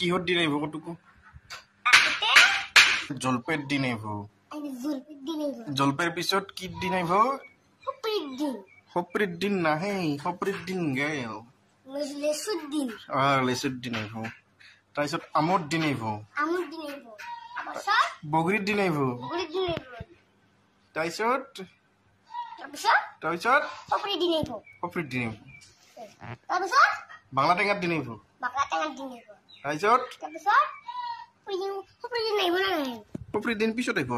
কিহত দি নাইব কটুকু জলপের দি নাইব জলপের পিছত কি দি নাইব হপরির দিন নাহে হপরির দিন গেল লেচুর দি নাইব তাৰপিছত আমত দি নাইব বগৰীত দি নাইব তাৰপিছত হপৰিত দি নাইব বাংলা টেঙাত দি নাইব তাৰপিছত হপৰিত দিন পিছত আহিব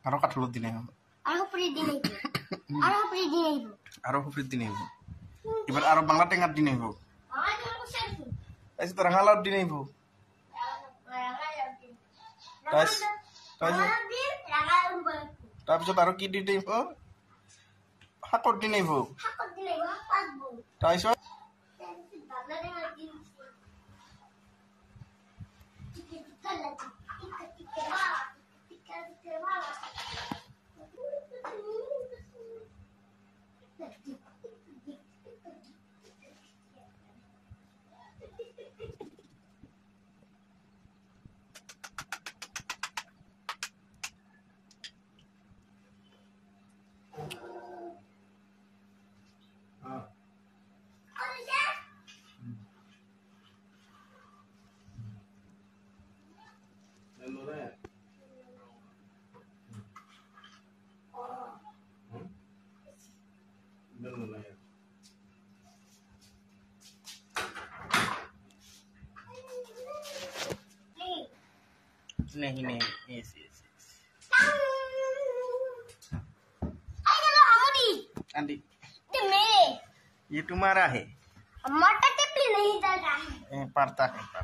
আৰু কাঠলত দি নাইব আৰু হপৰিত দি নাইব এবাৰ আৰো বাংলা টেঙাৰ দিন আইব তাৰপিছত ৰঙালাওত দিন আইব তাৰপিছত আৰু কি দিন আইব শাকৰ দিন আইব তাৰপিছত नहीं yes आंटी ये तुम्हारा है मटर टिपली नहीं चल रहा है पड़ता है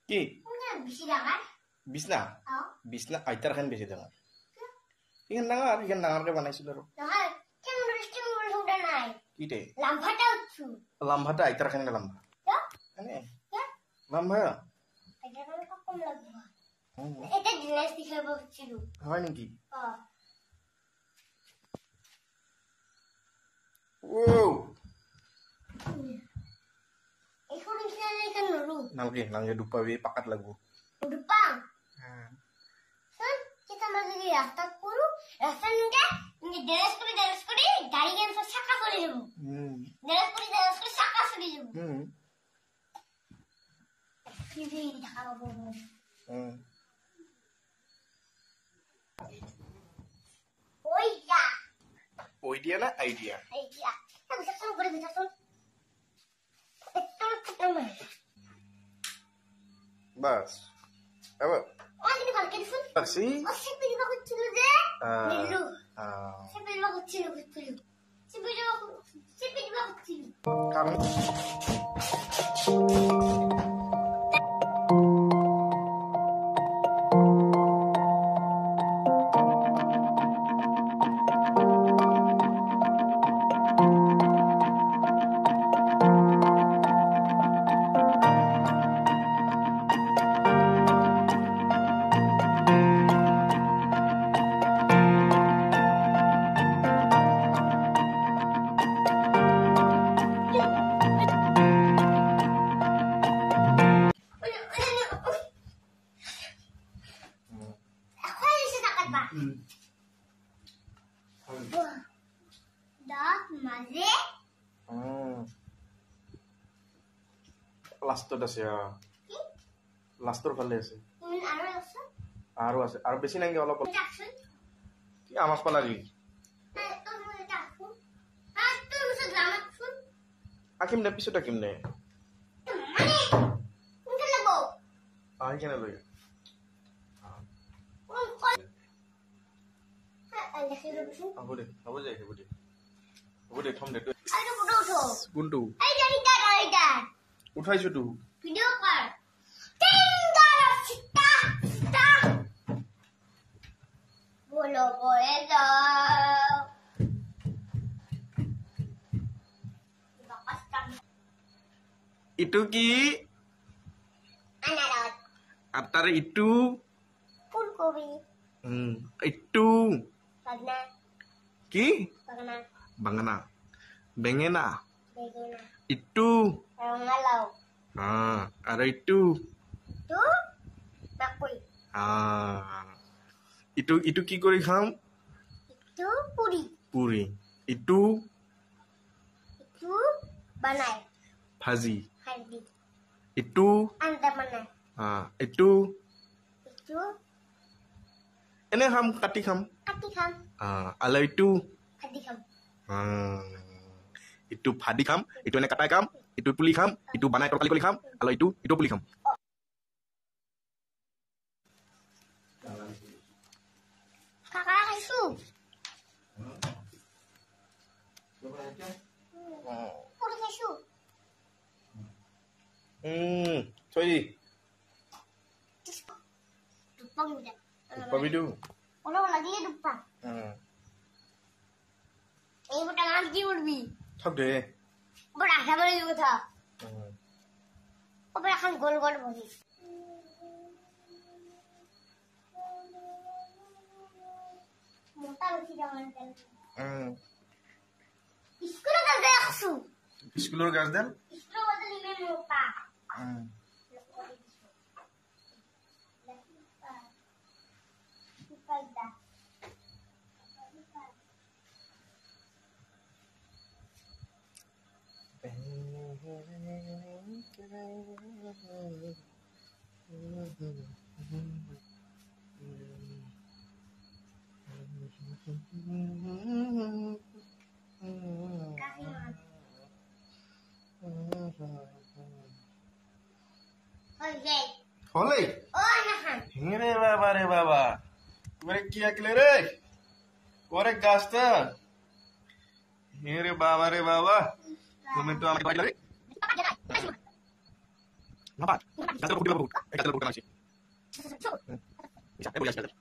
কি বিছনা বিছনা আইতার খান বেশি ডাঙৰ ইখান ডাঙৰকে বানাইছিল আৰু কিতে লাম্ভাটা আইতার খান লাম্ভা এনে লাম্ভা হয় নেকি নালগে দুপাবি পাকাত লাগবো kita lagi রাস্তা করু রাস্তা নিয়ে ড্রেস করে গাড়ি গান সব চাকা করে দেব ড্রেস করে চাকা করে দেব ফিরে ঢাকাবো ওই দিয়া না আইডিয়া আমি সব করে দিতা তো বাস আবার আজকে কালকে দিছুন আসি আসি পিরিবা হচ্ছিল যে নিলু সে পিরিবা হচ্ছিল সে পিরিবা হচ্ছিল কারণ লাষ্টত আছে লাষ্টৰ ফালে আছে আৰু আছে আৰু বেছি নাংগে অলপ কি আমাক পালাগি আকিম না পিছত আকিম নে আই কেনে লই হ'ব দে থম দে আইটো ফটো উঠো কোনটো আই গাড়ি দা উঠাইছো তো ভিডিও কর Itu ki Anaros. Atar itu Fulgobi. Itu Bagna. ki Bagna. Bangana Bengena Begina. Itu Ngalau. Ada itu Tu. Bakui. Itu ki kori kham Itu puri. Puri Itu Itu banai. Bhaji Hardi. Itu Anda mana? Itu Itu Ene kham kati kham katikam. Ala itu Katikam. Itu phadi kham itu ene katai kham itu puli kham itu banai kali kali kham ala itu puli kham Kakak kasu. Puri kasu. Sorry Dupang udah. Pabidu Orang lagi dupang. Ini bukan lagi urbi. Thak de Bukan sama juga था. Bukan kan gol-gol bagi. Motor sih jangan kan. Sekolah kan saya kasu. Schoolor gas den Sekolah waktu ini muka. Hole Oh, nah. Hingre baba re baba Kore kiya kile re Kore gasta Hingre baba re baba Tumen tu amai lagi Ngapa? Kata buku buku. Kata buku masih. Bisa, boleh sekali.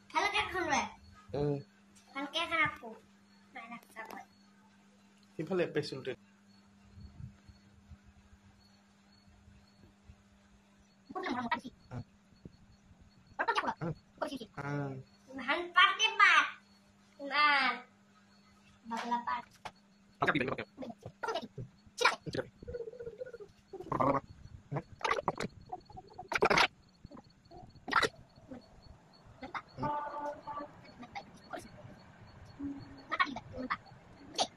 Kalau kayak kan kan kayak kan aku. Mana sabar. Ifale pesul te. Mahan party bat. Nah. Baglapan. Pakai pilih pakai.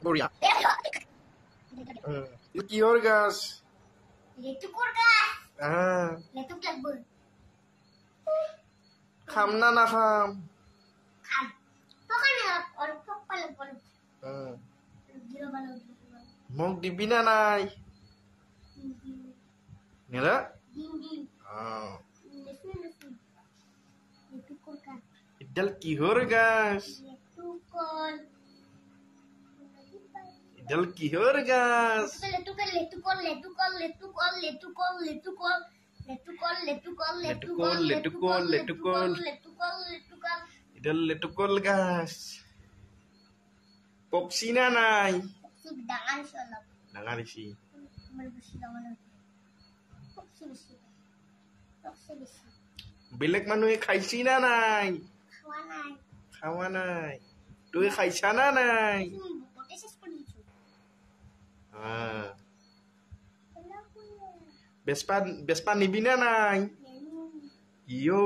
Gloria. Iki orgas. Letu kurgas. Letu kelabur. Khamna na kham. Kan. Pokoknya orang pokoknya. Gila banget. Mok dibina nai. Nila? Dinding. Letu kurgas. Idal ki horgas. Letu kol. Idal ki horgas. Letu kol. Idal letukol gas. Poksina nai. Si bidangan syallah. Nangari si. Bersih dangan. Bersih. Belek manue khaisina nai. Kawanai. Khawanai. Tue khaisana nai. Potes seperti itu. Bespan nibina nai. Iyo.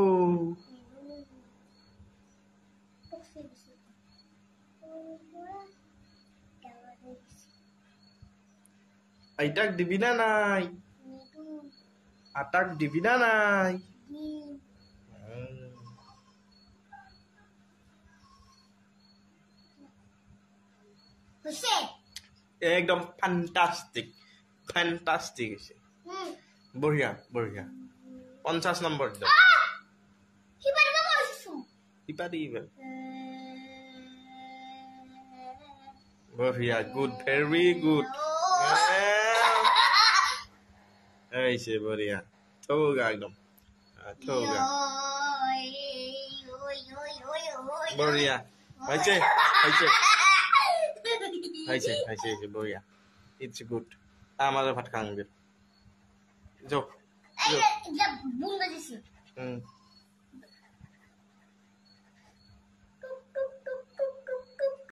Aidak dibina nai. Atak dibina nai. एकदम fantastic. बढ़िया 50 number दो Ipadi बढ़िया good very good ऐसे बढ़िया थोगा एकदम थोगा बढ़िया ऐसे হৈছে বঢ়িয়া ইটছ গুড আমাৰ ভাত খাওঁগে যাওক বুন বাজিছিল